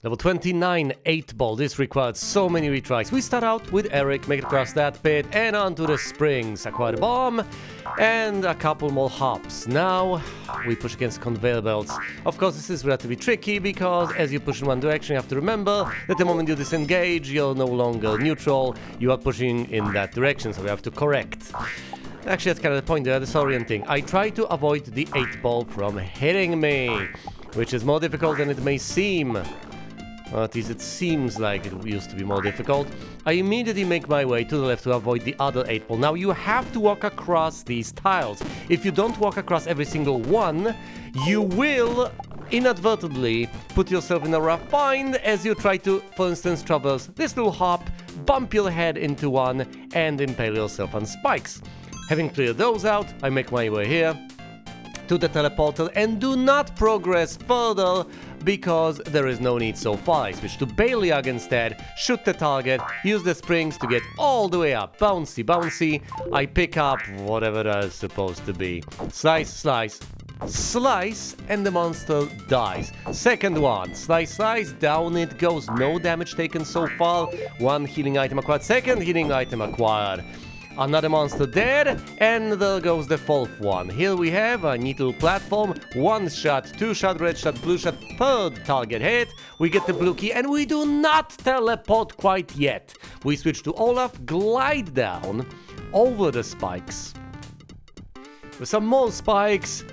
Level 29, 8-ball. This required so many retries. We start out with Eric, make it across that pit, and onto the springs. Acquire the bomb, and a couple more hops. Now, we push against conveyor belts. Of course, this is relatively tricky, because as you push in one direction, you have to remember that the moment you disengage, you're no longer neutral, you are pushing in that direction, so we have to correct. Actually, that's kind of the point there, disorienting. I try to avoid the 8-ball from hitting me, which is more difficult than it may seem. Or at least it seems like it used to be more difficult. I immediately make my way to the left to avoid the other 8-ball. Now you have to walk across these tiles. If you don't walk across every single one, you will inadvertently put yourself in a rough bind as you try to, for instance, traverse this little hop, bump your head into one, and impale yourself on spikes. Having cleared those out, I make my way here to the teleporter and do not progress further because there is no need so far. I switch to Baliag instead, shoot the target, use the springs to get all the way up. Bouncy, bouncy. I pick up whatever that is supposed to be. Slice, slice, slice, and the monster dies. Second one, slice, slice, down it goes. No damage taken so far. One healing item acquired, second healing item acquired. Another monster dead, and there goes the fourth one. Here we have a neat little platform. One shot, two shot, red shot, blue shot, third target hit. We get the blue key, and we do not teleport quite yet. We switch to Olaf, glide down over the spikes. With some more spikes.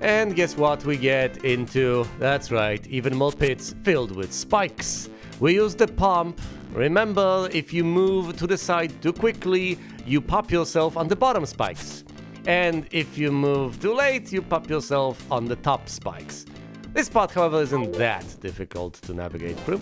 And guess what we get into? That's right, even more pits filled with spikes. We use the pump. Remember, if you move to the side too quickly, you pop yourself on the bottom spikes. And if you move too late, you pop yourself on the top spikes. This part, however, isn't that difficult to navigate through.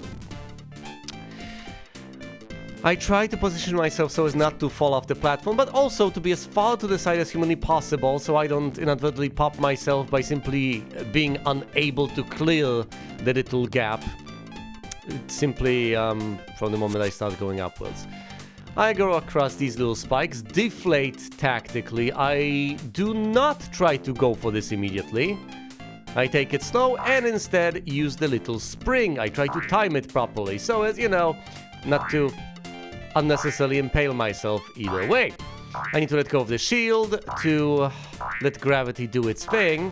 I try to position myself so as not to fall off the platform, but also to be as far to the side as humanly possible so I don't inadvertently pop myself by simply being unable to clear the little gap. Simply from the moment I start going upwards. I go across these little spikes, deflate tactically. I do not try to go for this immediately. I take it slow and instead use the little spring. I try to time it properly so as, you know, not to unnecessarily impale myself either way. I need to let go of the shield to let gravity do its thing.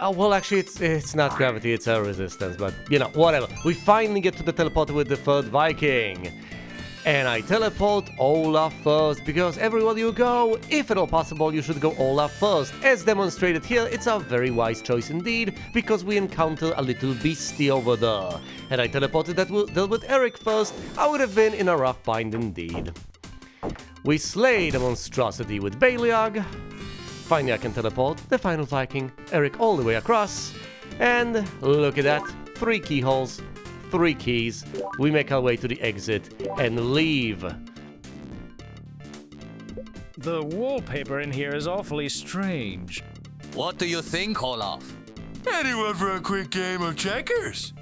Well, actually, it's not gravity, it's air resistance, but, you know, whatever. We finally get to the teleporter with the third Viking. And I teleport Olaf first, because everywhere you go, if at all possible, you should go Olaf first. As demonstrated here, it's a very wise choice indeed, because we encounter a little beastie over there. Had I teleported that with Eric first, I would have been in a rough bind indeed. We slay the monstrosity with Baliag. Finally I can teleport the final Viking, Eric, all the way across. And look at that, 3 keyholes, 3 keys. We make our way to the exit and leave. The wallpaper in here is awfully strange. What do you think, Olaf? Anyone for a quick game of checkers?